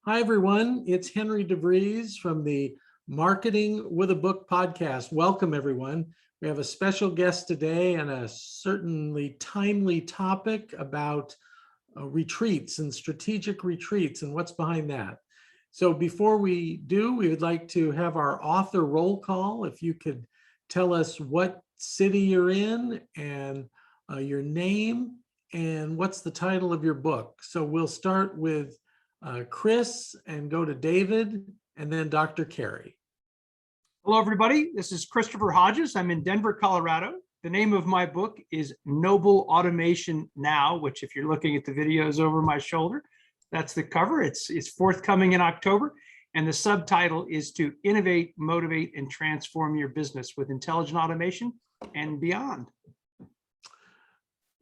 Hi, everyone. It's Henry DeVries from the Marketing with a Book podcast. Welcome, everyone. We have a special guest today and a certainly timely topic about retreats and strategic retreats and what's behind that. So before we do, we would like to have our author roll call. If you could tell us what city you're in and your name and what's the title of your book. So we'll start with Chris and go to David and then Dr. Carey. Hello, everybody. This is Christopher Hodges. I'm in Denver, Colorado. The name of my book is Noble Automation Now, which if you're looking at the videos over my shoulder, that's the cover. It's forthcoming in October. And the subtitle is to innovate, motivate, and transform your business with intelligent automation and beyond.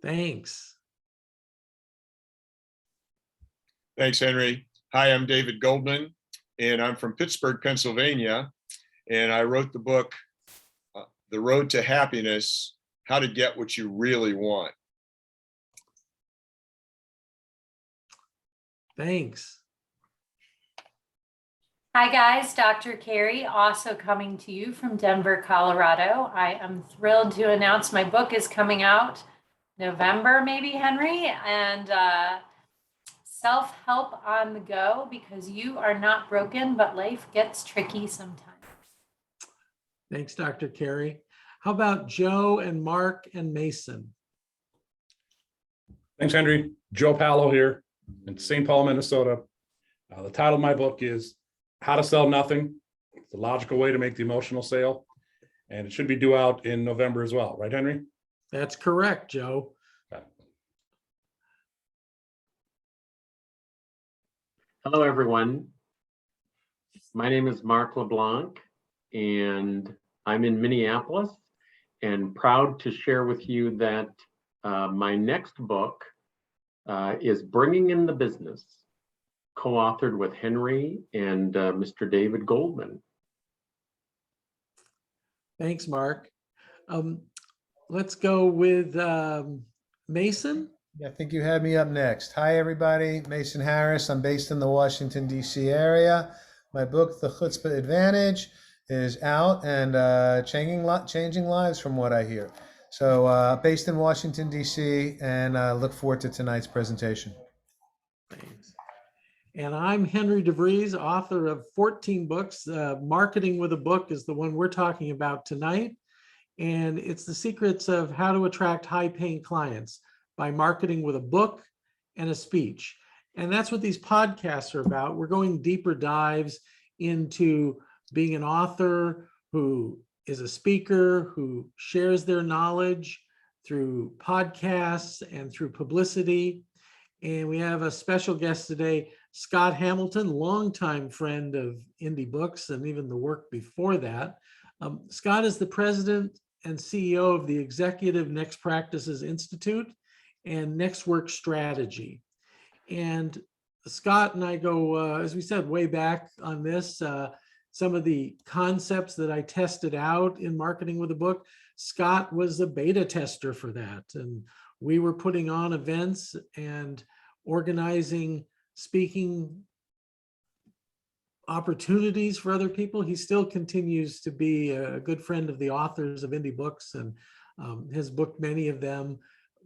Thanks. Thanks, Henry. Hi, I'm David Goldman, and I'm from Pittsburgh, Pennsylvania. And I wrote the book, The Road to Happiness, How to Get What You Really Want. Thanks. Hi guys, Dr. Carey, also coming to you from Denver, Colorado. I am thrilled to announce my book is coming out November, maybe, Henry, and self-help on the go, because you are not broken, but life gets tricky sometimes. Thanks, Dr. Carey. How about Joe and Mark and Mason? Thanks, Henry. Joe Palo here in St. Paul, Minnesota. The title of my book is How to Sell Nothing. It's the logical way to make the emotional sale. And it should be due out in November as well. Right, Henry? That's correct, Joe. Okay. Hello, everyone. My name is Mark LeBlanc, and I'm in Minneapolis, and proud to share with you that my next book is Bringing in the Business, co-authored with Henry and Mr. David Goldman. Thanks, Mark. Let's go with Mason. I think you had me up next. Hi, everybody. Mason Harris. I'm based in the Washington, D.C. area. My book, The Chutzpah Advantage, is out and changing lives from what I hear. So based in Washington, D.C., and look forward to tonight's presentation. Thanks. And I'm Henry DeVries, author of 14 books. Marketing with a Book is the one we're talking about tonight. And it's the secrets of how to attract high-paying clients by marketing with a book and a speech. And that's what these podcasts are about. We're going deeper dives into being an author who is a speaker, who shares their knowledge through podcasts and through publicity. And we have a special guest today, Scott Hamilton, longtime friend of Indie Books and even the work before that. Scott is the president and CEO of the Executive Next Practices Institute and Nextworks Strategy. And Scott and I go, as we said, way back on this. Some of the concepts that I tested out in Marketing with a Book, Scott was a beta tester for that. And we were putting on events and organizing speaking opportunities for other people. He still continues to be a good friend of the authors of Indie Books and has booked many of them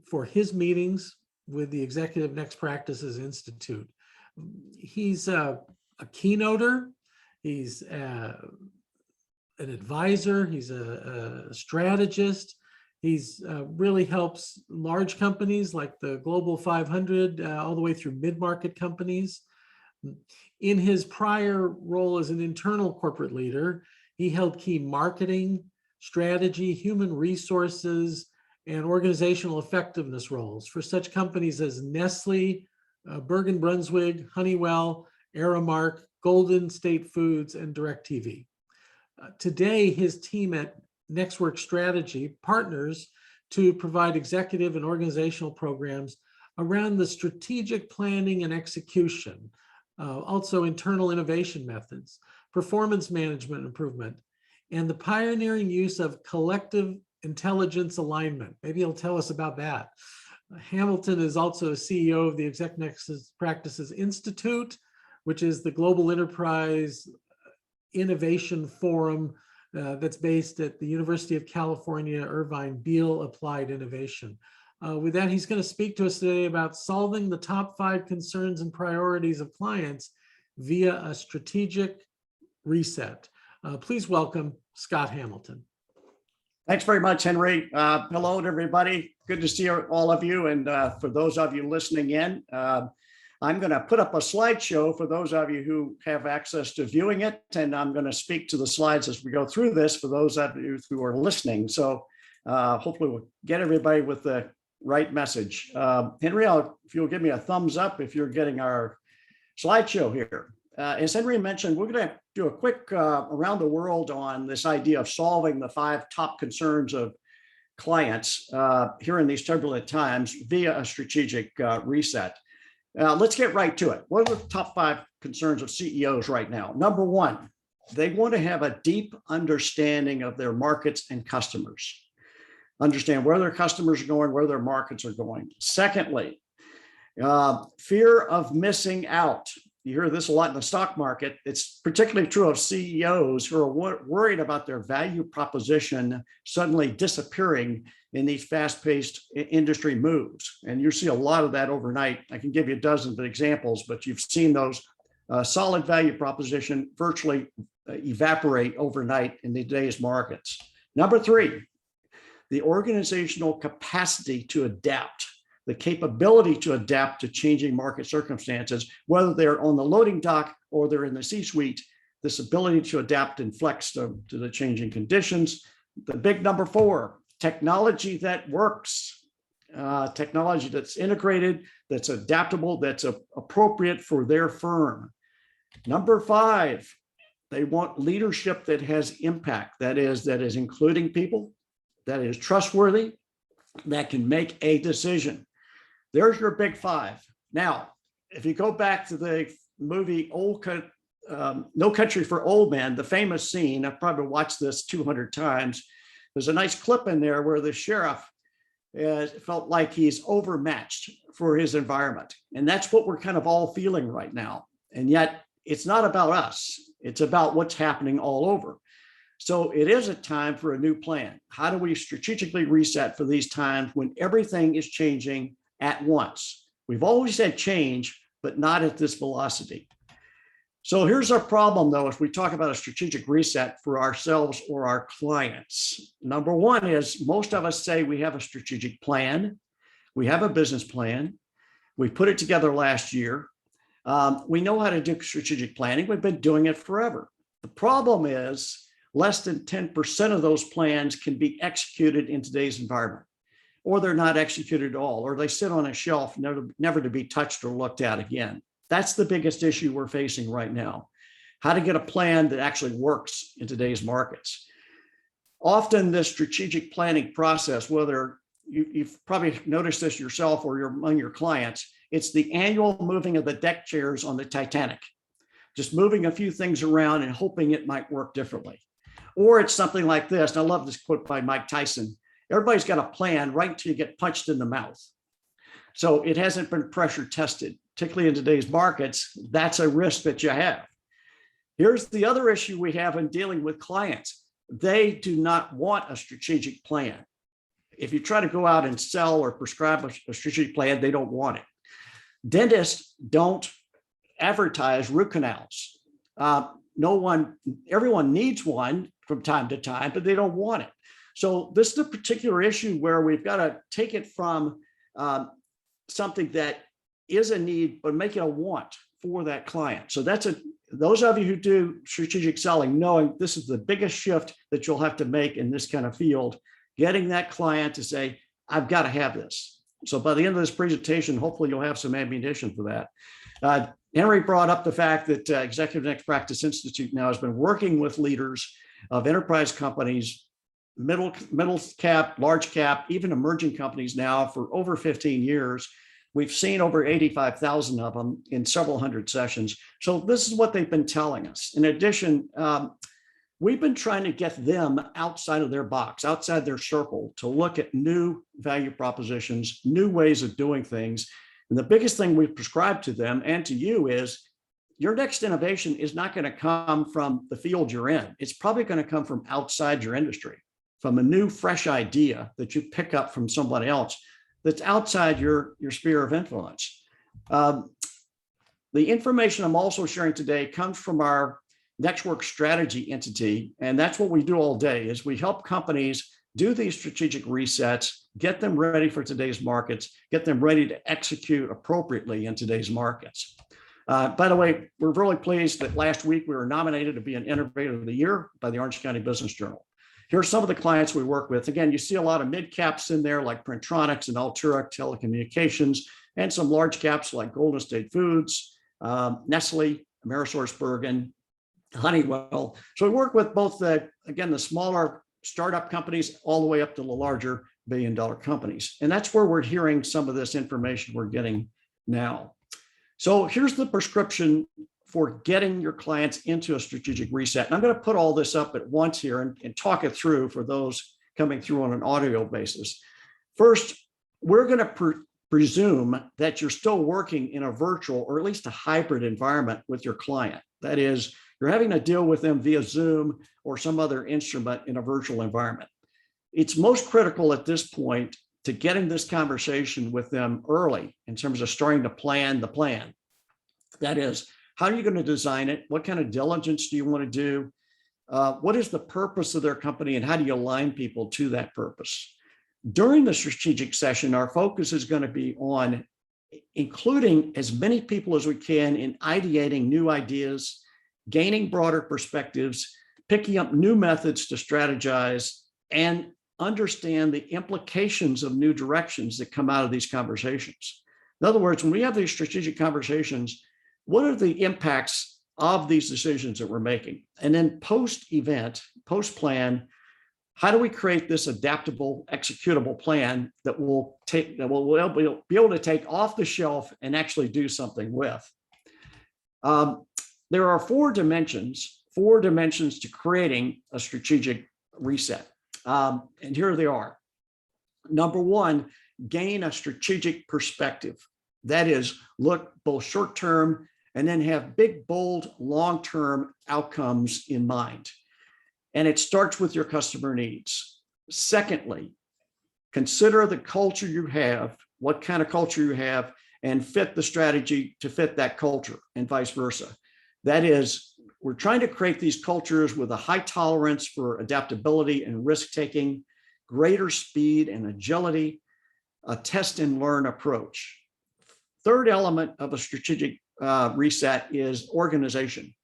for his meetings with the Executive Next Practices Institute. He's a keynoter. He's an advisor. He's a strategist. He's really helps large companies like the Global 500 all the way through mid-market companies. In his prior role as an internal corporate leader, he held key marketing, strategy, human resources, and organizational effectiveness roles for such companies as Nestle, Bergen Brunswig, Honeywell, ARAMARK, Golden, State Foods, and DirecTV. Today, his team at Nextworks Strategy partners to provide executive and organizational programs around the strategic planning and execution, also internal innovation methods, performance management improvement, and the pioneering use of collective intelligence alignment. Maybe he'll tell us about that. Hamilton is also CEO of the Exec Next Practices Institute, which is the Global Enterprise Innovation Forum that's based at the University of California, Irvine, Beall Applied Innovation. With that, he's going to speak to us today about solving the top 5 concerns and priorities of clients via a strategic reset. Please welcome Scott Hamilton. Thanks very much, Henry. Hello to everybody. Good to see all of you. And for those of you listening in, I'm going to put up a slideshow for those of you who have access to viewing it. And I'm going to speak to the slides as we go through this for those of you who are listening. So hopefully we'll get everybody with the right message. Henry, if you'll give me a thumbs up if you're getting our slideshow here. As Henry mentioned, we're going to do a quick around the world on this idea of solving the 5 top concerns of clients here in these turbulent times via a strategic reset. Let's get right to it. What are the top 5 concerns of CEOs right now? Number 1, they want to have a deep understanding of their markets and customers. Understand where their customers are going, where their markets are going. Secondly, fear of missing out. You hear this a lot in the stock market. It's particularly true of CEOs who are worried about their value proposition suddenly disappearing in these fast-paced industry moves. And you see a lot of that overnight. I can give you dozens of examples, but you've seen those solid value proposition virtually evaporate overnight in today's markets. Number 3, the organizational capacity to adapt, the capability to adapt to changing market circumstances, whether they're on the loading dock or they're in the C-suite, this ability to adapt and flex to the changing conditions. The big number 4, technology that works, technology that's integrated, that's adaptable, that's appropriate for their firm. Number 5, they want leadership that has impact, that is including people, that is trustworthy, that can make a decision. There's your big 5. Now, if you go back to the movie No Country for Old Men, the famous scene, I've probably watched this 200 times. There's a nice clip in there where the sheriff felt like he's overmatched for his environment. And that's what we're kind of all feeling right now. And yet it's not about us. It's about what's happening all over. So it is a time for a new plan. How do we strategically reset for these times when everything is changing at once? We've always had change, but not at this velocity. So here's our problem, though, if we talk about a strategic reset for ourselves or our clients. Number 1 is most of us say we have a strategic plan. We have a business plan. We put it together last year. We know how to do strategic planning. We've been doing it forever. The problem is less than 10% of those plans can be executed in today's environment, or they're not executed at all, or they sit on a shelf, never to be touched or looked at again. That's the biggest issue we're facing right now. How to get a plan that actually works in today's markets. Often this strategic planning process, whether you've probably noticed this yourself or you're among your clients, it's the annual moving of the deck chairs on the Titanic, just moving a few things around and hoping it might work differently. Or it's something like this, and I love this quote by Mike Tyson. Everybody's got a plan right until you get punched in the mouth. So it hasn't been pressure tested, particularly in today's markets. That's a risk that you have. Here's the other issue we have in dealing with clients. They do not want a strategic plan. If you try to go out and sell or prescribe a strategic plan, they don't want it. Dentists don't advertise root canals. Everyone needs one from time to time, but they don't want it. So this is a particular issue where we've got to take it from something that is a need, but make it a want for that client. So those of you who do strategic selling, knowing this is the biggest shift that you'll have to make in this kind of field, getting that client to say, I've got to have this. So by the end of this presentation, hopefully you'll have some ammunition for that. Henry brought up the fact that Executive Next Practice Institute now has been working with leaders of enterprise companies, middle cap, large cap, even emerging companies now for over 15 years. We've seen over 85,000 of them in several hundred sessions. So this is what they've been telling us. In addition, we've been trying to get them outside of their box, outside their circle, to look at new value propositions, new ways of doing things. And the biggest thing we prescribe to them and to you is your next innovation is not going to come from the field you're in. It's probably going to come from outside your industry, from a new, fresh idea that you pick up from somebody else that's outside your sphere of influence. The information I'm also sharing today comes from our Nextworks Strategy entity, and that's what we do all day, is we help companies do these strategic resets, get them ready for today's markets, get them ready to execute appropriately in today's markets. By the way, we're really pleased that last week we were nominated to be an Innovator of the Year by the Orange County Business Journal. Here are some of the clients we work with. Again, you see a lot of mid caps in there like Printronix and Altura Telecommunications, and some large caps like Golden State Foods, Nestle, AmerisourceBergen, Honeywell. So we work with both the smaller startup companies all the way up to the larger billion-dollar companies. And that's where we're hearing some of this information we're getting now. So here's the prescription for getting your clients into a strategic reset. And I'm going to put all this up at once here and talk it through for those coming through on an audio basis. First, we're going to presume that you're still working in a virtual or at least a hybrid environment with your client. That is, you're having to deal with them via Zoom or some other instrument in a virtual environment. It's most critical at this point to getting this conversation with them early in terms of starting to plan the plan. That is, how are you going to design it? What kind of diligence do you want to do? What is the purpose of their company and how do you align people to that purpose? During the strategic session, our focus is going to be on including as many people as we can in ideating new ideas, gaining broader perspectives, picking up new methods to strategize, and understand the implications of new directions that come out of these conversations. In other words, when we have these strategic conversations, what are the impacts of these decisions that we're making? And then post-event, post-plan, how do we create this adaptable, executable plan that we'll be able to take off the shelf and actually do something with? There are four dimensions to creating a strategic reset. And here they are. Number one, gain a strategic perspective. That is, look both short-term and then have big, bold, long-term outcomes in mind. And it starts with your customer needs. Secondly, consider the culture you have, what kind of culture you have, and fit the strategy to fit that culture and vice versa. That is, we're trying to create these cultures with a high tolerance for adaptability and risk-taking, greater speed and agility, a test and learn approach. Third element of a strategic reset is organization.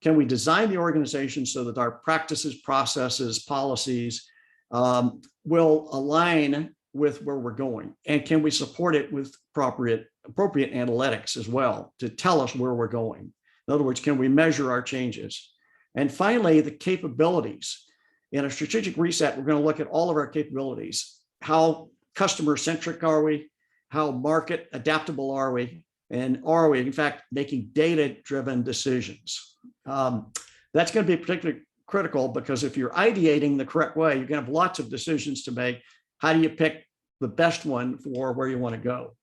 Can we design the organization so that our practices, processes, policies will align with where we're going? And can we support it with appropriate analytics as well to tell us where we're going? In other words, can we measure our changes? And finally, the capabilities. In a strategic reset, we're going to look at all of our capabilities. How customer-centric are we? How market adaptable are we? And are we, in fact, making data-driven decisions? That's going to be particularly critical because if you're ideating the correct way, you're going to have lots of decisions to make. How do you pick the best one for where you want to go?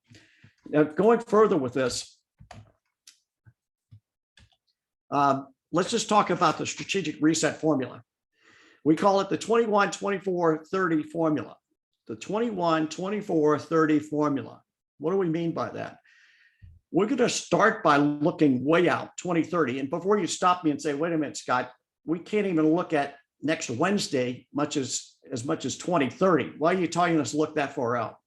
Now, going further with this, let's just talk about the strategic reset formula. We call it the 21-24-30 formula. The 21-24-30 formula. What do we mean by that? We're going to start by looking way out, 2030. And before you stop me and say, wait a minute, Scott, we can't even look at next Wednesday as much as 2030. Why are you telling us to look that far out?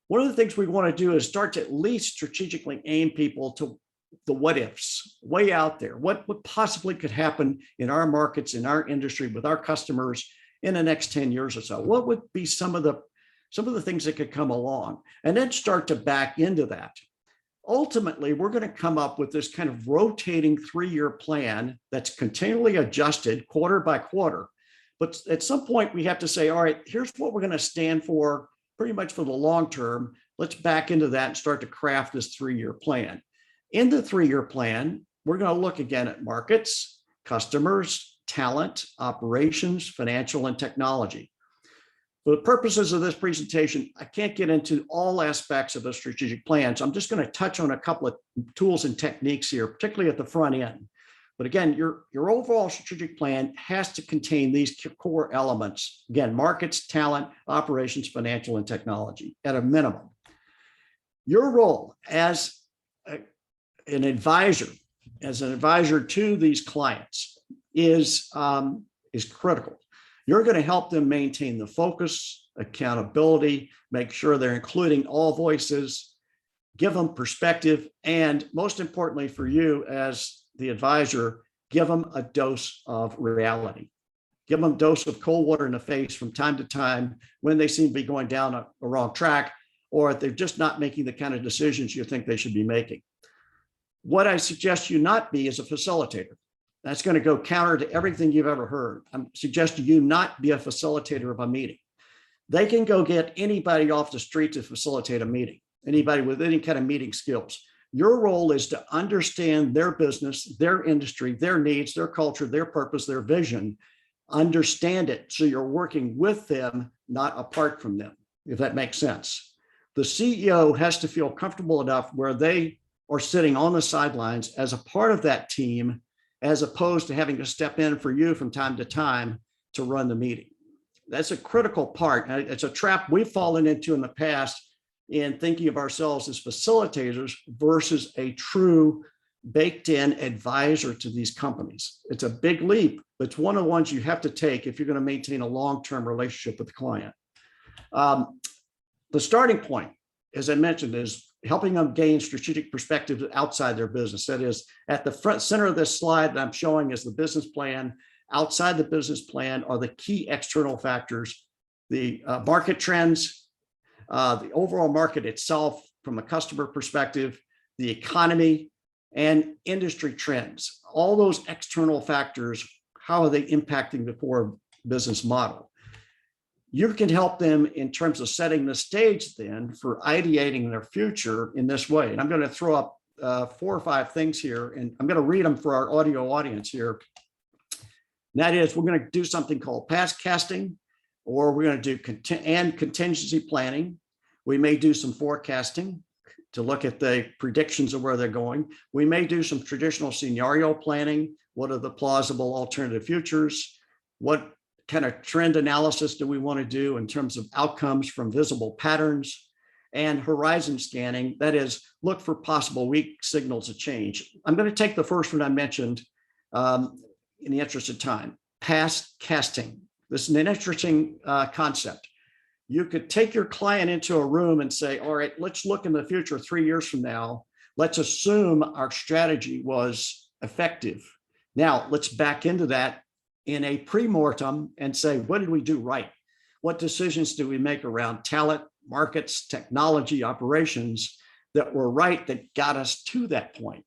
One of the things we want to do is start to at least strategically aim people to the what ifs, way out there. What possibly could happen in our markets, in our industry, with our customers in the next 10 years or so? What would be some of the things that could come along? And then start to back into that. Ultimately, we're going to come up with this kind of rotating 3-year plan that's continually adjusted quarter by quarter. But at some point, we have to say, all right, here's what we're going to stand for pretty much for the long term. Let's back into that and start to craft this 3-year plan. In the 3-year plan, we're going to look again at markets, customers, talent, operations, financial, and technology. For the purposes of this presentation, I can't get into all aspects of a strategic plan. So I'm just going to touch on a couple of tools and techniques here, particularly at the front end. But again, your overall strategic plan has to contain these core elements. Again, markets, talent, operations, financial, and technology at a minimum. Your role as an advisor to these clients is critical. You're going to help them maintain the focus, accountability, make sure they're including all voices, give them perspective, and most importantly for you as the advisor, give them a dose of reality. Give them a dose of cold water in the face from time to time when they seem to be going down a wrong track, or they're just not making the kind of decisions you think they should be making. What I suggest you not be is a facilitator. That's going to go counter to everything you've ever heard. I'm suggesting you not be a facilitator of a meeting. They can go get anybody off the street to facilitate a meeting, anybody with any kind of meeting skills. Your role is to understand their business, their industry, their needs, their culture, their purpose, their vision. Understand it so you're working with them, not apart from them, if that makes sense. The CEO has to feel comfortable enough where they are sitting on the sidelines as a part of that team, as opposed to having to step in for you from time to time to run the meeting. That's a critical part. It's a trap we've fallen into in the past in thinking of ourselves as facilitators versus a true baked-in advisor to these companies. It's a big leap, but it's one of the ones you have to take if you're going to maintain a long-term relationship with the client. The starting point, as I mentioned, is helping them gain strategic perspectives outside their business. That is, at the front center of this slide that I'm showing is the business plan. Outside the business plan are the key external factors, the market trends, the overall market itself from a customer perspective, the economy, and industry trends. All those external factors, how are they impacting the core business model? You can help them in terms of setting the stage then for ideating their future in this way. And I'm going to throw up 4 or 5 things here, and I'm going to read them for our audio audience here. And that is, we're going to do something called past casting, or we're going to do contingency planning. We may do some forecasting to look at the predictions of where they're going. We may do some traditional scenario planning. What are the plausible alternative futures? What kind of trend analysis do we want to do in terms of outcomes from visible patterns? And horizon scanning, that is, look for possible weak signals of change. I'm going to take the first one I mentioned in the interest of time, past casting. This is an interesting concept. You could take your client into a room and say, all right, let's look in the future 3 years from now. Let's assume our strategy was effective. Now let's back into that in a pre-mortem and say, what did we do right? What decisions do we make around talent, markets, technology, operations that were right that got us to that point?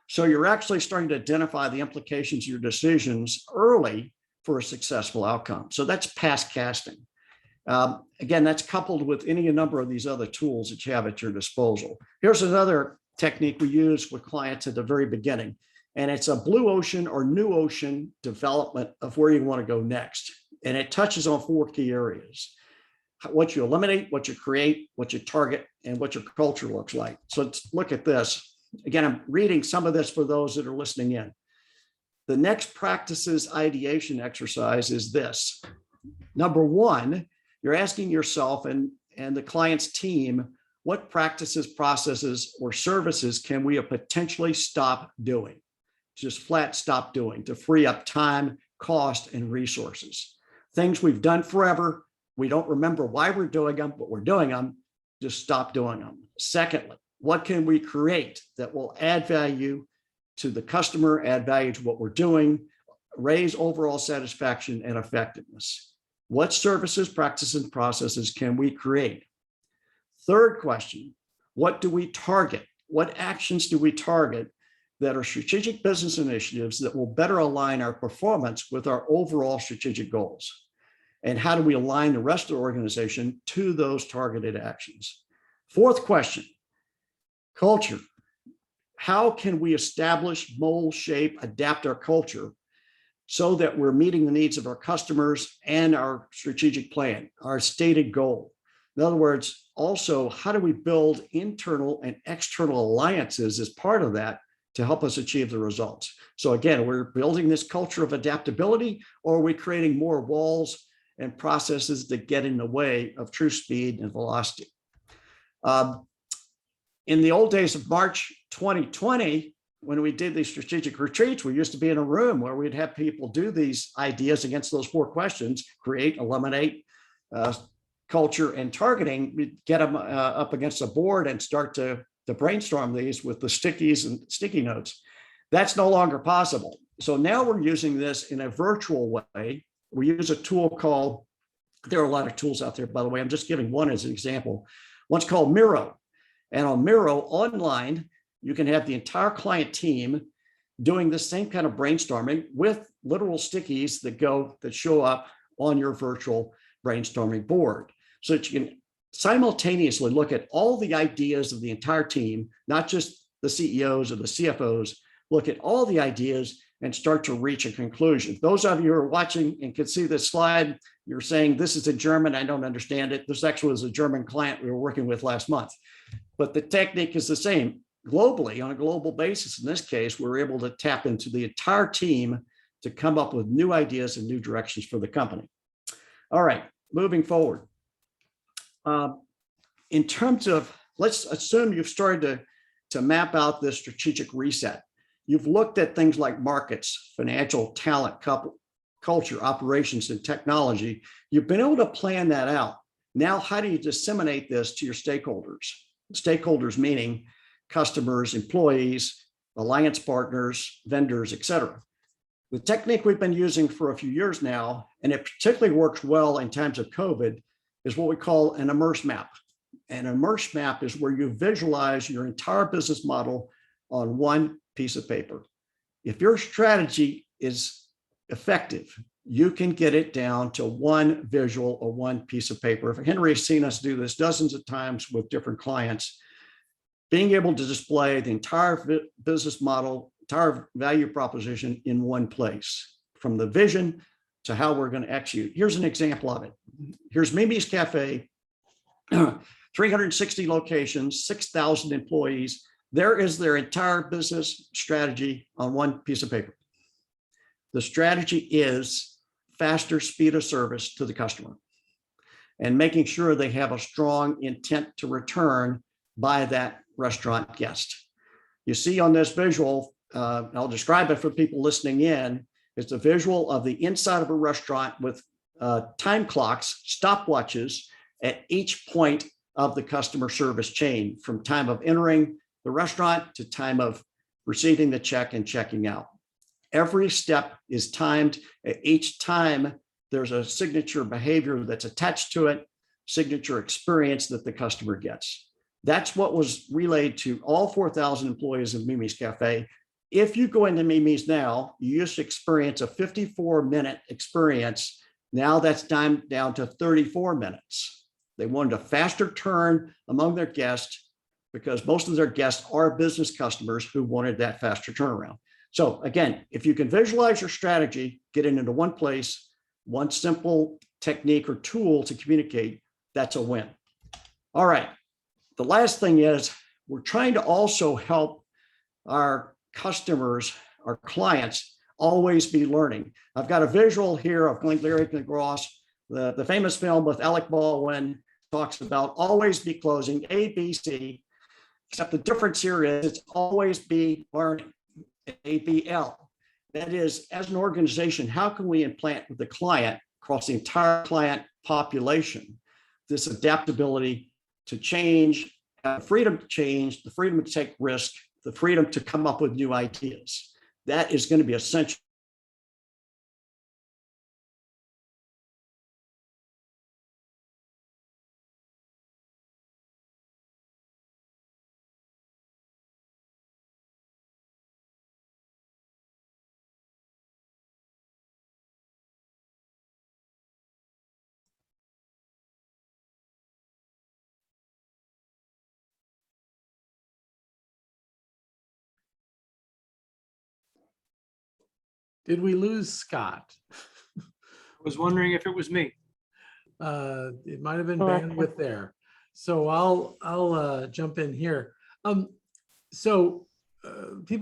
So you're actually starting to identify the implications of your decisions early for a successful outcome. So that's past casting. Again, that's coupled with any number of these other tools that you have at your disposal. Here's another technique we use with clients at the very beginning, and it's a blue ocean or new ocean development of where you want to go next. And it touches on 4 key areas: what you eliminate, what you create, what you target, and what your culture looks like. So let's look at this. Again, I'm reading some of this for those that are listening in. The next practices ideation exercise is this. Number 1, you're asking yourself and the client's team, what practices, processes, or services can we potentially stop doing? Just flat stop doing to free up time, cost, and resources. Things we've done forever. We don't remember why we're doing them, but we're doing them. Just stop doing them. Secondly, what can we create that will add value to the customer, add value to what we're doing, raise overall satisfaction and effectiveness? What services, practices, and processes can we create? Third question, what do we target? What actions do we target that are strategic business initiatives that will better align our performance with our overall strategic goals? And how do we align the rest of the organization to those targeted actions? Fourth question, culture. How can we establish, mold, shape, adapt our culture so that we're meeting the needs of our customers and our strategic plan, our stated goal. In other words, also, how do we build internal and external alliances as part of that to help us achieve the results? So again, we're building this culture of adaptability, or are we creating more walls and processes that get in the way of true speed and velocity? In the old days of March 2020, when we did these strategic retreats, we used to be in a room where we'd have people do these ideas against those 4 questions: create, eliminate, culture, and targeting. We'd get them up against a board and start to brainstorm these with the stickies and sticky notes. That's no longer possible. So now we're using this in a virtual way. We use a tool called, there are a lot of tools out there, by the way, I'm just giving one as an example. One's called Miro. And on Miro online, you can have the entire client team doing the same kind of brainstorming with literal stickies that show up on your virtual brainstorming board, so that you can simultaneously look at all the ideas of the entire team, not just the CEOs or the CFOs, look at all the ideas and start to reach a conclusion. Those of you who are watching and can see this slide, you're saying, this is in German, I don't understand it. This actually was a German client we were working with last month. But the technique is the same. Globally, on a global basis, in this case, we're able to tap into the entire team to come up with new ideas and new directions for the company. All right, moving forward. In terms of, let's assume you've started to map out this strategic reset. You've looked at things like markets, financial, talent, culture, operations, and technology. You've been able to plan that out. Now, how do you disseminate this to your stakeholders? Stakeholders meaning customers, employees, alliance partners, vendors, et cetera. The technique we've been using for a few years now, and it particularly works well in times of COVID, is what we call an immerse map. An immerse map is where you visualize your entire business model on one piece of paper. If your strategy is effective, you can get it down to one visual or one piece of paper. Henry has seen us do this dozens of times with different clients. Being able to display the entire business model, entire value proposition in one place, from the vision to how we're going to execute. Here's an example of it. Here's Mimi's Cafe, 360 locations, 6,000 employees. There is their entire business strategy on one piece of paper. The strategy is faster speed of service to the customer and making sure they have a strong intent to return by that restaurant guest. You see on this visual, I'll describe it for people listening in. It's a visual of the inside of a restaurant with time clocks, stopwatches at each point of the customer service chain, from time of entering the restaurant to time of receiving the check and checking out. Every step is timed. At each time, there's a signature behavior that's attached to it, signature experience that the customer gets. That's what was relayed to all 4,000 employees of Mimi's Cafe. If you go into Mimi's now, you used to experience a 54-minute experience. Now that's timed down to 34 minutes. They wanted a faster turn among their guests because most of their guests are business customers who wanted that faster turnaround. So again, if you can visualize your strategy, get it into one place, one simple technique or tool to communicate, that's a win. All right. The last thing is we're trying to also help our customers, our clients, always be learning. I've got a visual here of Glengarry and Gross, the famous film with Alec Baldwin talks about always be closing, ABC, except the difference here is it's always be learning, ABL. That is, as an organization, how can we implant with the client across the entire client population this adaptability to change, the freedom to change, the freedom to take risk, the freedom to come up with new ideas. That is going to be essential. Did we lose Scott? I was wondering if it was me. It might have been bandwidth there. So I'll jump in here. People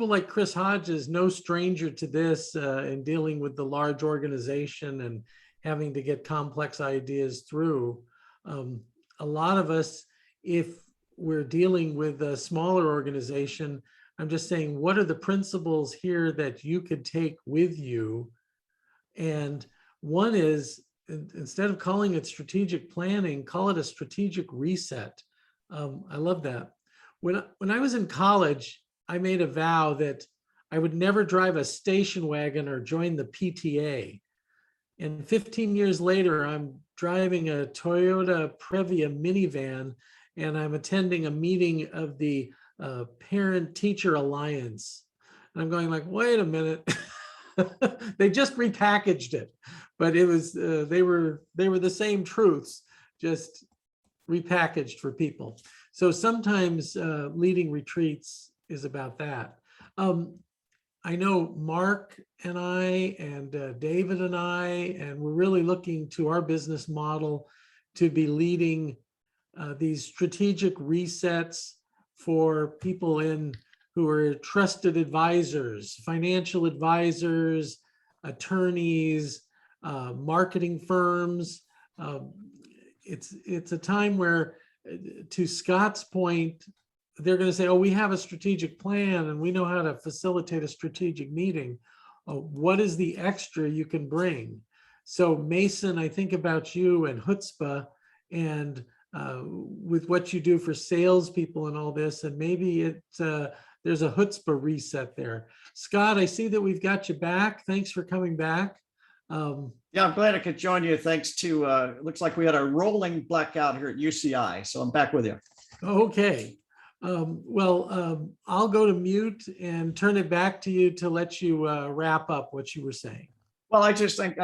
like Chris Hodges, no stranger to this in dealing with the large organization and having to get complex ideas through. A lot of us, if we're dealing with a smaller organization, I'm just saying, what are the principles here that you could take with you? And one is, instead of calling it strategic planning, call it a strategic reset. I love that. When I was in college, I made a vow that I would never drive a station wagon or join the PTA. And 15 years later, I'm driving a Toyota Previa minivan, and I'm attending a meeting of the Parent-Teacher Alliance. And I'm going like, wait a minute. They just repackaged it, but it was they were the same truths, just repackaged for people. So sometimes leading retreats is about that. I know Mark and I and David and I, and we're really looking to our business model to be leading these strategic resets for people who are trusted advisors, financial advisors, attorneys, marketing firms. It's a time where, to Scott's point, they're going to say, oh, we have a strategic plan and we know how to facilitate a strategic meeting. What is the extra you can bring? So Mason, I think about you and chutzpah and with what you do for salespeople and all this, and maybe there's a chutzpah reset there. Scott, I see that we've got you back. Thanks for coming back. Yeah, I'm glad I could join you. Thanks to, it looks like we had a rolling blackout here at UCI, so I'm back with you. Okay. I'll go to mute and turn it back to you to let you wrap up what you were saying. Well, I just think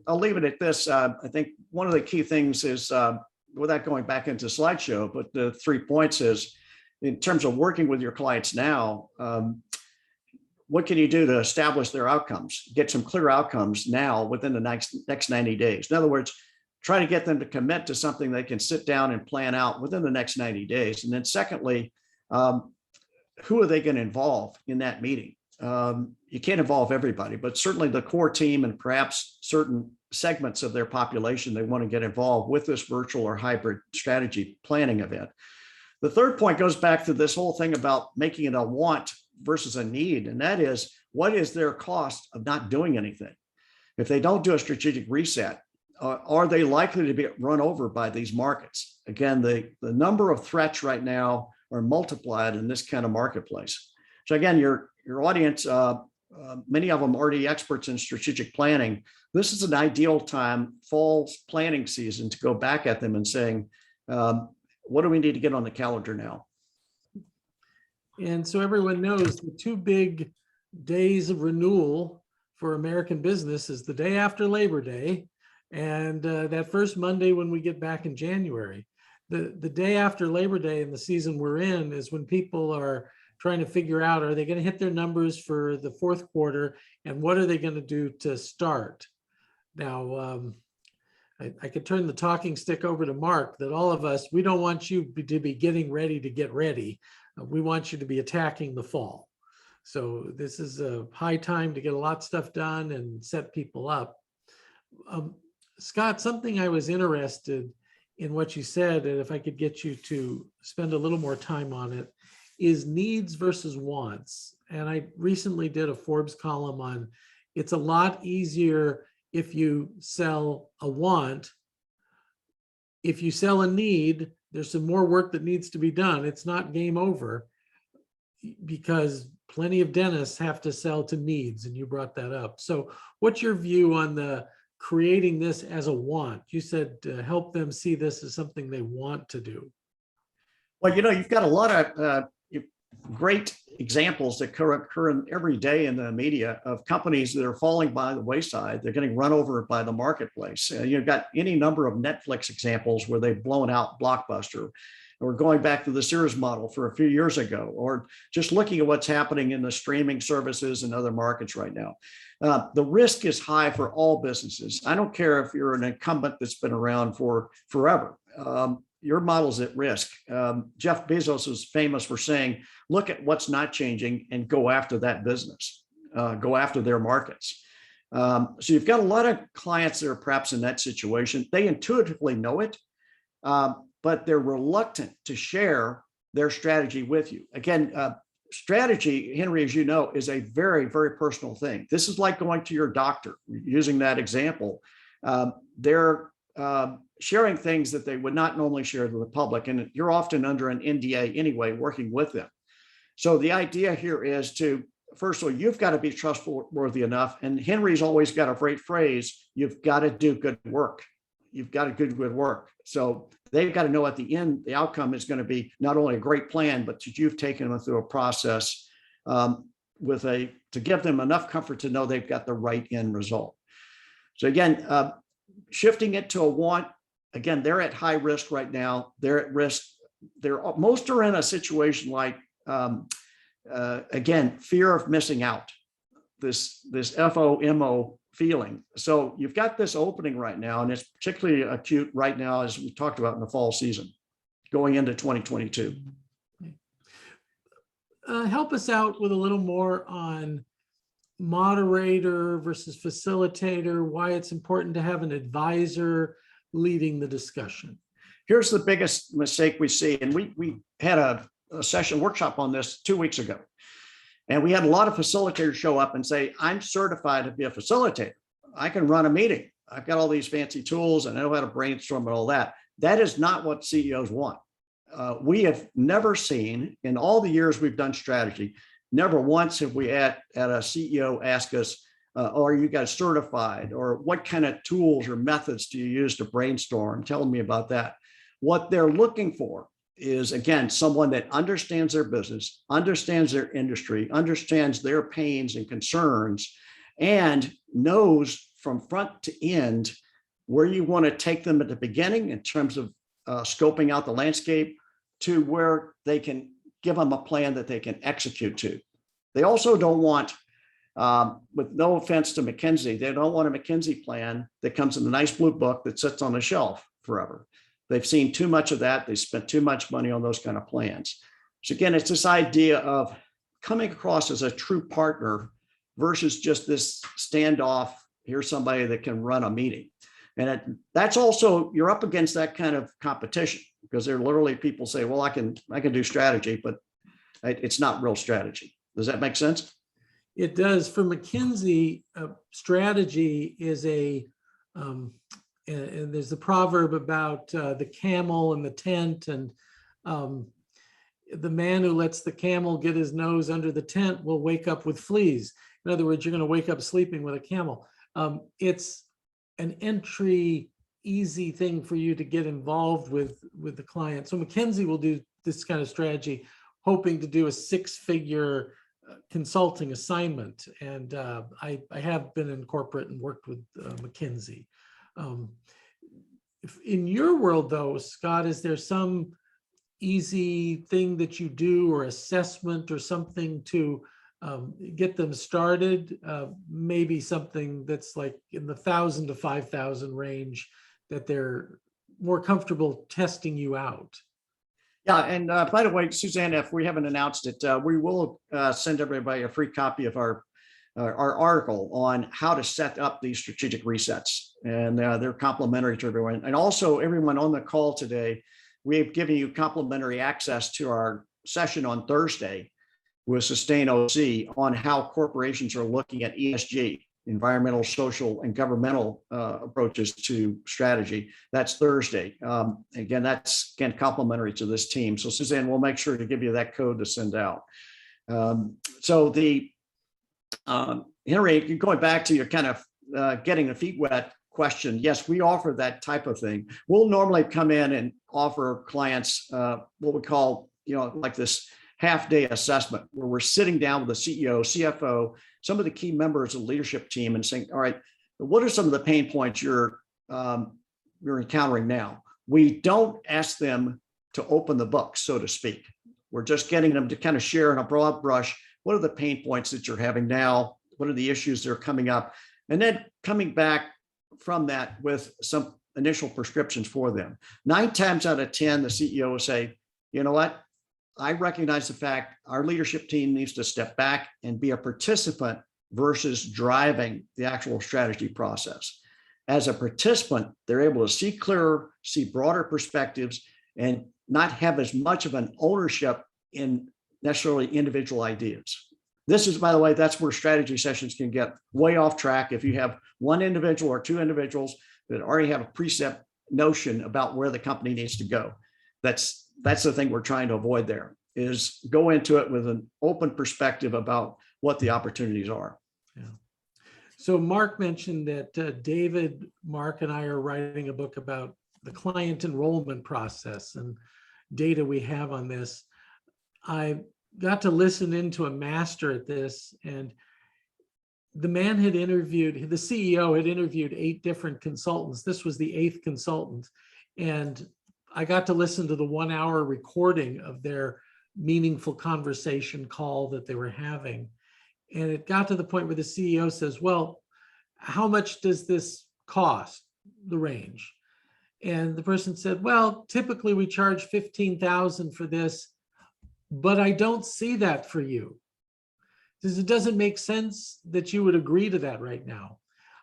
I'll leave it at this. I think one of the key things is, without going back into slideshow, but the 3 points is, in terms of working with your clients now, what can you do to establish their outcomes, get some clear outcomes now within the next 90 days? In other words, try to get them to commit to something they can sit down and plan out within the next 90 days. And then secondly, who are they going to involve in that meeting? You can't involve everybody, but certainly the core team and perhaps certain segments of their population they want to get involved with this virtual or hybrid strategy planning event. The third point goes back to this whole thing about making it a want versus a need, and that is, what is their cost of not doing anything? If they don't do a strategic reset, are they likely to be run over by these markets? Again, the number of threats right now are multiplied in this kind of marketplace. So again, your audience, many of them already experts in strategic planning. This is an ideal time, fall planning season, to go back at them and saying, what do we need to get on the calendar now? And so everyone knows the two big days of renewal for American business is the day after Labor Day and that first Monday when we get back in January. The day after Labor Day in the season we're in is when people are trying to figure out, are they going to hit their numbers for the fourth quarter, and what are they going to do to start? Now, I could turn the talking stick over to Mark, that all of us, we don't want you to be getting ready to get ready. We want you to be attacking the fall. So this is a high time to get a lot of stuff done and set people up. Scott, something I was interested in what you said, and if I could get you to spend a little more time on it, is needs versus wants. And I recently did a Forbes column on, it's a lot easier if you sell a want. If you sell a need, there's some more work that needs to be done. It's not game over, because plenty of dentists have to sell to needs, and you brought that up. So what's your view on the creating this as a want? You said help them see this as something they want to do. Well, you've got a lot of great examples that occur every day in the media of companies that are falling by the wayside. They're getting run over by the marketplace. You've got any number of Netflix examples where they've blown out Blockbuster. or going back to the Sears model for a few years ago, or just looking at what's happening in the streaming services and other markets right now. The risk is high for all businesses. I don't care if you're an incumbent that's been around for forever. Your model's at risk. Jeff Bezos is famous for saying, look at what's not changing and go after that business, go after their markets. So you've got a lot of clients that are perhaps in that situation. They intuitively know it, but they're reluctant to share their strategy with you. Again, strategy, Henry, as you know, is a very, very personal thing. This is like going to your doctor, using that example. They're sharing things that they would not normally share to the public, and you're often under an NDA anyway, working with them. So the idea here is to, first of all, you've got to be trustworthy enough. And Henry's always got a great phrase, you've got to do good work. You've got to do good work. So they've got to know at the end, the outcome is going to be not only a great plan, but that you've taken them through a process to give them enough comfort to know they've got the right end result. So again, shifting it to a want, again, they're at high risk right now. They're at risk. Most are in a situation like, again, fear of missing out, this FOMO feeling. So you've got this opening right now, and it's particularly acute right now, as we talked about in the fall season, going into 2022. Help us out with a little more on moderator versus facilitator, why it's important to have an advisor leading the discussion. Here's the biggest mistake we see, and we had a session workshop on this 2 weeks ago. And we had a lot of facilitators show up and say, I'm certified to be a facilitator. I can run a meeting. I've got all these fancy tools and I know how to brainstorm and all that. That is not what CEOs want. We have never seen, in all the years we've done strategy, never once have we had a CEO ask us, are you guys certified? Or what kind of tools or methods do you use to brainstorm? Tell me about that. What they're looking for is, again, someone that understands their business, understands their industry, understands their pains and concerns, and knows from front to end where you want to take them at the beginning in terms of scoping out the landscape to where they can give them a plan that they can execute to. They also don't want, with no offense to McKinsey, they don't want a McKinsey plan that comes in a nice blue book that sits on the shelf forever. They've seen too much of that. They spent too much money on those kind of plans. So again, it's this idea of coming across as a true partner versus just this standoff, here's somebody that can run a meeting. And that's also, you're up against that kind of competition, because there are literally people say, well, I can do strategy, but it's not real strategy. Does that make sense? It does. For McKinsey, strategy is and there's the proverb about the camel and the tent, and the man who lets the camel get his nose under the tent will wake up with fleas. In other words, you're going to wake up sleeping with a camel. It's an entry, easy thing for you to get involved with the client. So McKinsey will do this kind of strategy, hoping to do a six-figure consulting assignment. And I have been in corporate and worked with McKinsey. In your world, though, Scott, is there some easy thing that you do, or assessment or something to get them started? Maybe something that's like in the 1,000 to 5,000 range, that they're more comfortable testing you out. Yeah, and by the way, Suzanne, if we haven't announced it, we will send everybody a free copy of our article on how to set up these strategic resets, and they're complimentary to everyone. And also, everyone on the call today, we've given you complimentary access to our session on Thursday with Sustain OC on how corporations are looking at ESG, environmental, social, and governmental approaches to strategy. That's Thursday. Again, that's complimentary to this team. So Suzanne, we'll make sure to give you that code to send out. Henry, going back to your kind of getting the feet wet question, yes, we offer that type of thing. We'll normally come in and offer clients what we call, like this half-day assessment, where we're sitting down with the CEO, CFO, some of the key members of the leadership team, and saying, all right, what are some of the pain points you're encountering now? We don't ask them to open the book, so to speak. We're just getting them to kind of share in a broad brush. What are the pain points that you're having now? What are the issues that are coming up? And then coming back from that with some initial prescriptions for them. 9 times out of 10, the CEO will say, you know what? I recognize the fact our leadership team needs to step back and be a participant versus driving the actual strategy process. As a participant, they're able to see clearer, see broader perspectives, and not have as much of an ownership in necessarily individual ideas. This is, by the way, that's where strategy sessions can get way off track. If you have one individual or 2 individuals that already have a preset notion about where the company needs to go. That's the thing we're trying to avoid there, is go into it with an open perspective about what the opportunities are. Yeah. So Mark mentioned that David, Mark, and I are writing a book about the client enrollment process and data we have on this. I got to listen into a master at this, and the man had interviewed, the CEO had interviewed 8 different consultants. This was the 8th consultant. And I got to listen to the 1-hour recording of their meaningful conversation call that they were having. And it got to the point where the CEO says, well, how much does this cost, the range? And the person said, well, typically we charge $15,000 for this, but I don't see that for you. Because it doesn't make sense that you would agree to that right now.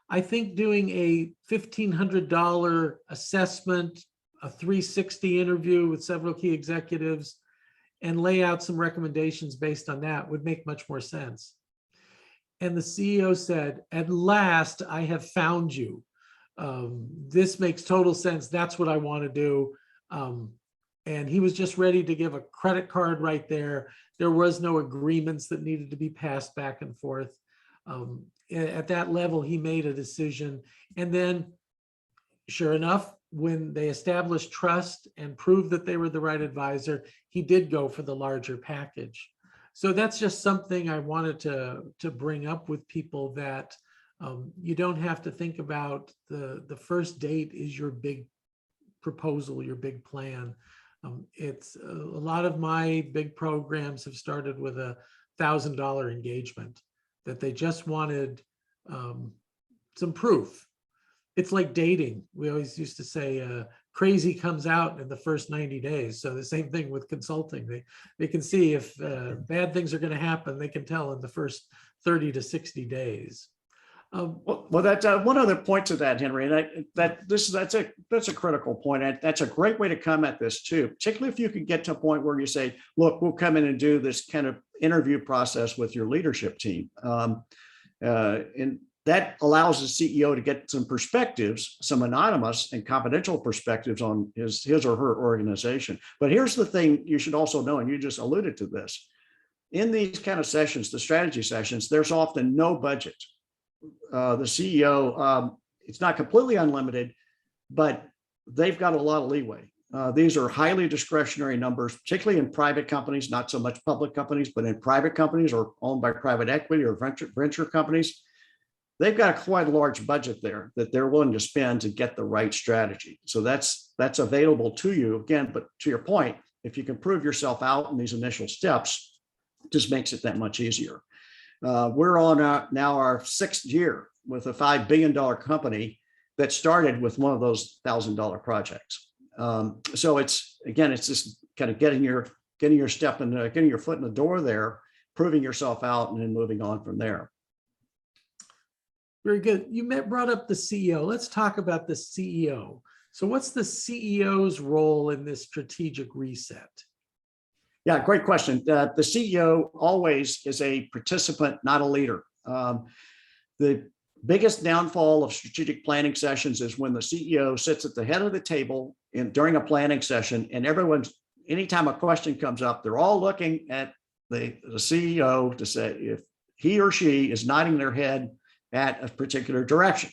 I think doing a $1,500 assessment, a 360 interview with several key executives, and lay out some recommendations based on that would make much more sense. And the CEO said, at last, I have found you. This makes total sense. That's what I want to do. And he was just ready to give a credit card right there. There was no agreements that needed to be passed back and forth. At that level, he made a decision. And then, sure enough, when they established trust and proved that they were the right advisor, he did go for the larger package. So that's just something I wanted to bring up with people, that you don't have to think about the first date is your big proposal, your big plan. It's a lot of my big programs have started with a $1,000 engagement, that they just wanted some proof. It's like dating. We always used to say crazy comes out in the first 90 days. So the same thing with consulting. They can see if bad things are going to happen. They can tell in the first 30 to 60 days. Well, that's one other point to that, Henry, and that's a critical point. That's a great way to come at this too, particularly if you could get to a point where you say, look, we'll come in and do this kind of interview process with your leadership team. And that allows the CEO to get some perspectives, some anonymous and confidential perspectives on his or her organization. But here's the thing you should also know, and you just alluded to this. In these kind of sessions, the strategy sessions, there's often no budget. The CEO, it's not completely unlimited, but they've got a lot of leeway. These are highly discretionary numbers, particularly in private companies, not so much public companies, but in private companies or owned by private equity or venture companies. They've got quite a large budget there that they're willing to spend to get the right strategy. So that's available to you again. But to your point, if you can prove yourself out in these initial steps, it just makes it that much easier. We're on now our 6th year with a $5 billion company that started with one of those $1,000 projects. So it's just kind of getting your step and getting your foot in the door there, proving yourself out, and then moving on from there. Very good. You brought up the CEO. Let's talk about the CEO. So what's the CEO's role in this strategic reset? Yeah, great question. The CEO always is a participant, not a leader. The biggest downfall of strategic planning sessions is when the CEO sits at the head of the table during a planning session, and anytime a question comes up, they're all looking at the CEO to say if he or she is nodding their head at a particular direction.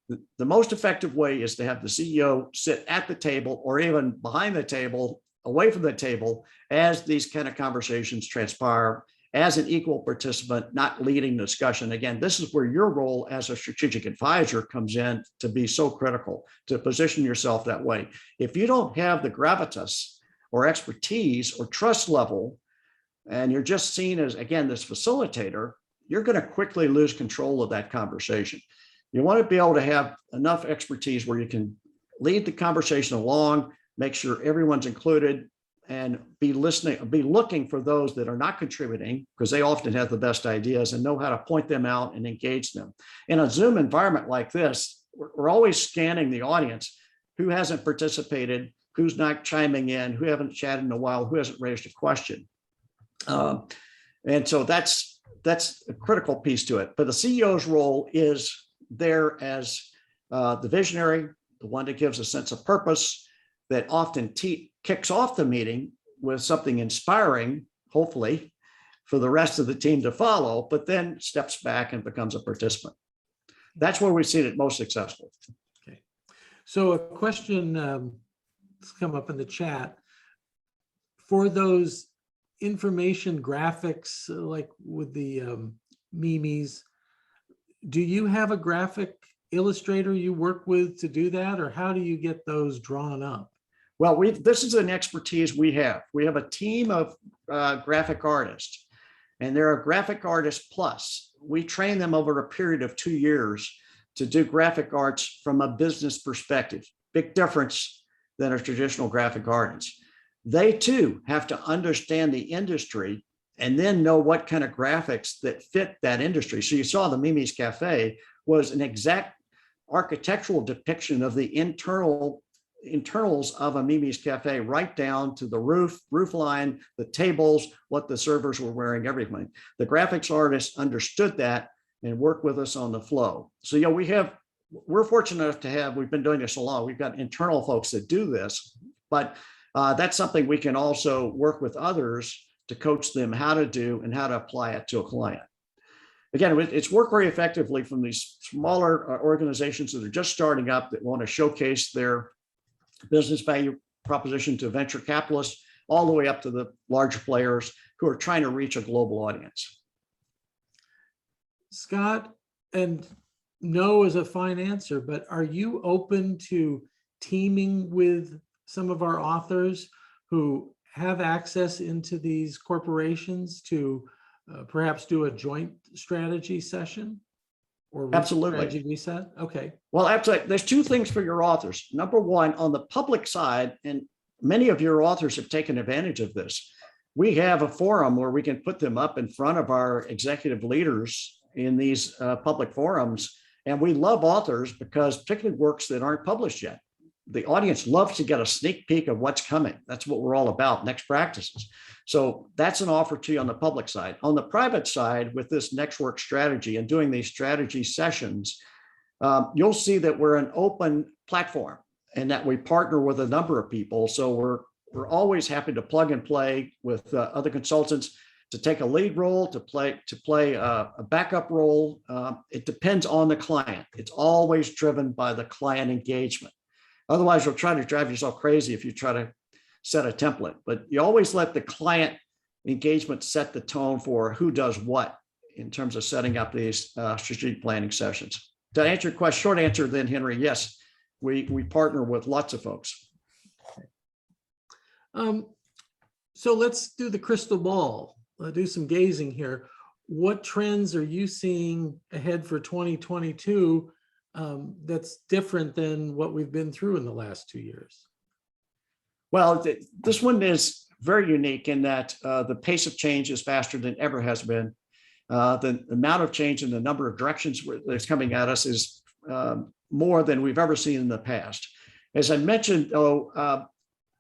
The most effective way is to have the CEO sit at the table or even behind the table, away from the table, as these kind of conversations transpire, as an equal participant, not leading the discussion. Again, this is where your role as a strategic advisor comes in to be so critical, to position yourself that way. If you don't have the gravitas or expertise or trust level, and you're just seen as, again, this facilitator, you're going to quickly lose control of that conversation. You want to be able to have enough expertise where you can lead the conversation along, make sure everyone's included, and be listening, be looking for those that are not contributing, because they often have the best ideas, and know how to point them out and engage them. In a Zoom environment like this, we're always scanning the audience. Who hasn't participated? Who's not chiming in? Who haven't chatted in a while? Who hasn't raised a question? And so that's a critical piece to it. But the CEO's role is there as the visionary, the one that gives a sense of purpose, that often kicks off the meeting with something inspiring, hopefully, for the rest of the team to follow, but then steps back and becomes a participant. That's where we've seen it most successful. Okay. So a question that's come up in the chat. For those information graphics, like with the memes, do you have a graphic illustrator you work with to do that, or how do you get those drawn up? Well, this is an expertise we have. We have a team of graphic artists, and they're a graphic artist plus. We train them over a period of 2 years to do graphic arts from a business perspective. Big difference than a traditional graphic artist. They too have to understand the industry and then know what kind of graphics that fit that industry. So you saw the Mimi's Cafe was an exact architectural depiction of the internals of a Mimi's Cafe, right down to the roof line, the tables, what the servers were wearing, everything. The graphics artists understood that and worked with us on the flow. So, you know, we're fortunate enough to have, we've been doing this a lot. We've got internal folks that do this, but that's something we can also work with others to coach them how to do and how to apply it to a client. Again, it's worked very effectively from these smaller organizations that are just starting up, that want to showcase their business value proposition to venture capitalists, all the way up to the larger players who are trying to reach a global audience. Scott, and no is a fine answer, but are you open to teaming with some of our authors who have access into these corporations to perhaps do a joint strategy session? Or Absolutely. strategy reset? Okay. Well, absolutely. There's two things for your authors. Number one, on the public side, and many of your authors have taken advantage of this, we have a forum where we can put them up in front of our executive leaders in these public forums. And we love authors because, particularly works that aren't published yet, the audience loves to get a sneak peek of what's coming. That's what we're all about, next practices. So that's an offer to you on the public side. On the private side, with this Nextworks strategy and doing these strategy sessions, you'll see that we're an open platform and that we partner with a number of people. So we're always happy to plug and play with other consultants, to take a lead role, to play a backup role. It depends on the client. It's always driven by the client engagement. Otherwise, you'll try to drive yourself crazy if you try to set a template. But you always let the client engagement set the tone for who does what in terms of setting up these strategic planning sessions. To answer your question, short answer then, Henry, yes, we partner with lots of folks. So let's do the crystal ball. Do some gazing here. What trends are you seeing ahead for 2022 that's different than what we've been through in the last 2 years? Well, this one is very unique in that the pace of change is faster than ever has been. The amount of change and the number of directions that's coming at us is more than we've ever seen in the past. As I mentioned, though,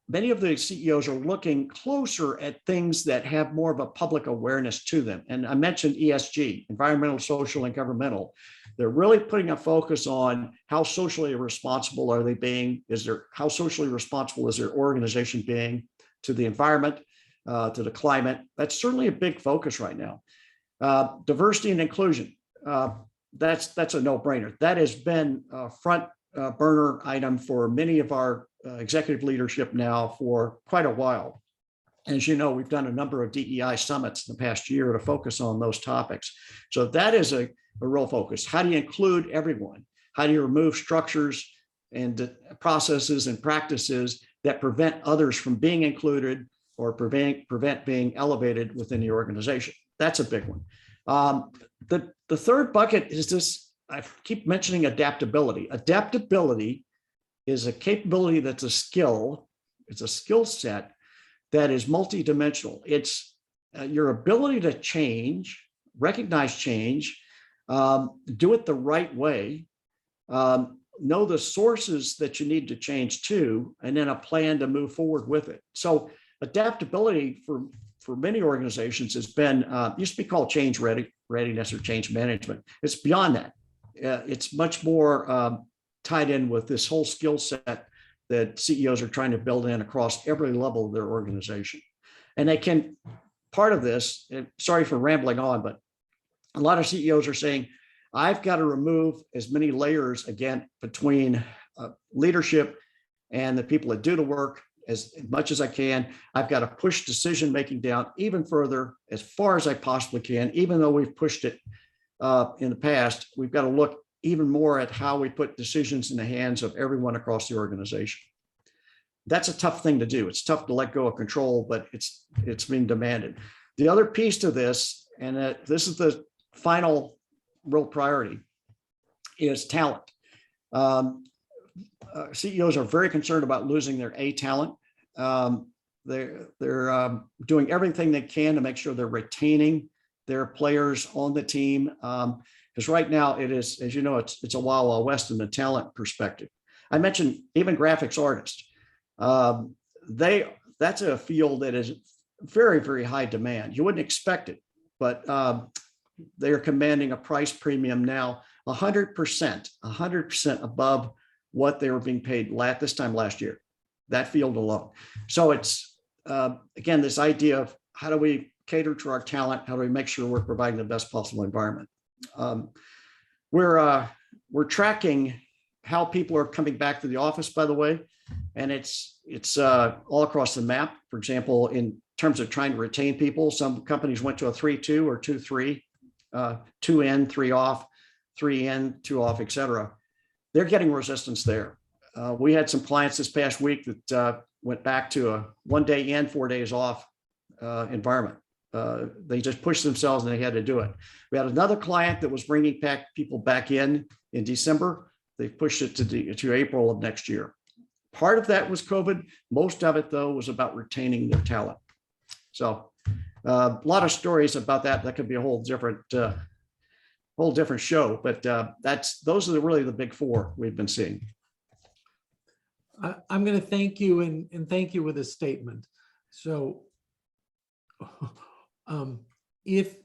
many of the CEOs are looking closer at things that have more of a public awareness to them. And I mentioned ESG, environmental, social, and governmental. They're really putting a focus on how socially responsible are they being? How socially responsible is their organization being to the environment, to the climate? That's certainly a big focus right now. Diversity and inclusion, that's a no-brainer. That has been a front burner item for many of our executive leadership now for quite a while. As you know, we've done a number of DEI summits in the past year to focus on those topics. So that is a real focus. How do you include everyone? How do you remove structures and processes and practices that prevent others from being included or prevent being elevated within the organization. That's a big one. The third bucket is this, I keep mentioning adaptability. Adaptability is a capability that's a skill. It's a skill set that is multidimensional. It's your ability to change, recognize change, do it the right way, know the sources that you need to change to, and then a plan to move forward with it. So adaptability for many organizations has been, used to be called change readiness or change management. It's beyond that. It's much more tied in with this whole skill set that CEOs are trying to build in across every level of their organization. And they can, part of this, sorry for rambling on, but a lot of CEOs are saying, I've got to remove as many layers again between leadership and the people that do the work as much as I can. I've got to push decision-making down even further, as far as I possibly can, even though we've pushed it in the past. We've got to look even more at how we put decisions in the hands of everyone across the organization. That's a tough thing to do. It's tough to let go of control, but it's being demanded. The other piece to this, and this is the final real priority, is talent. CEOs are very concerned about losing their A talent. They're doing everything they can to make sure they're retaining their players on the team. Because right now it is, as you know, it's a wild, wild west in the talent perspective. I mentioned even graphics artists. That's a field that is very, very high demand. You wouldn't expect it, but they are commanding a price premium now, 100% above what they were being paid this time last year, that field alone. So it's, again, this idea of how do we cater to our talent? How do we make sure we're providing the best possible environment? We're tracking how people are coming back to the office, by the way, and it's all across the map. For example, in terms of trying to retain people, some companies went to a 3-2 or 2-3, 2 in, 3 off, 3 in, 2 off, et cetera. They're getting resistance there. We had some clients this past week that went back to a 1 day in, 4 days off environment. They just pushed themselves and they had to do it. We had another client that was bringing people back in December. They pushed it to April of next year. Part of that was COVID. Most of it, though, was about retaining their talent. So a lot of stories about that. That could be a whole different show. But those are really the big four we've been seeing. I'm going to thank you and thank you with a statement. So if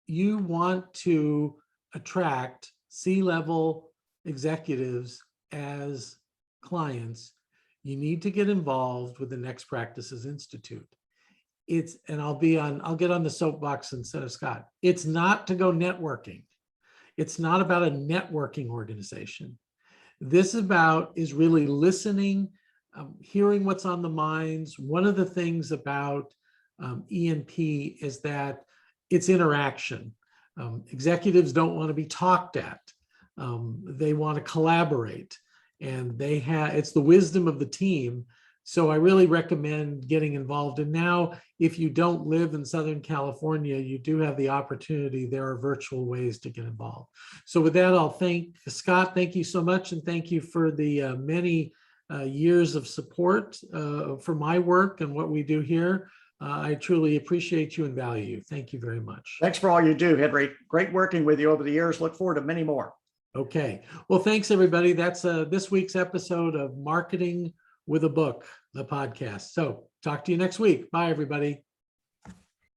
you want to attract C-level executives as clients, you need to get involved with the Next Practices Institute. I'll get on the soapbox instead of Scott. It's not to go networking. It's not about a networking organization. This is really listening, hearing what's on the minds. One of the things about E&P is that it's interaction. Executives don't want to be talked at. They want to collaborate, and it's the wisdom of the team. So I really recommend getting involved. And now, if you don't live in Southern California, you do have the opportunity. There are virtual ways to get involved. So with that, I'll thank Scott. Thank you so much. And thank you for the many years of support for my work and what we do here. I truly appreciate you and value you. Thank you very much. Thanks for all you do, Henry. Great working with you over the years. Look forward to many more. Okay. Well, thanks, everybody. That's this week's episode of Marketing with a Book, the podcast. So talk to you next week. Bye, everybody.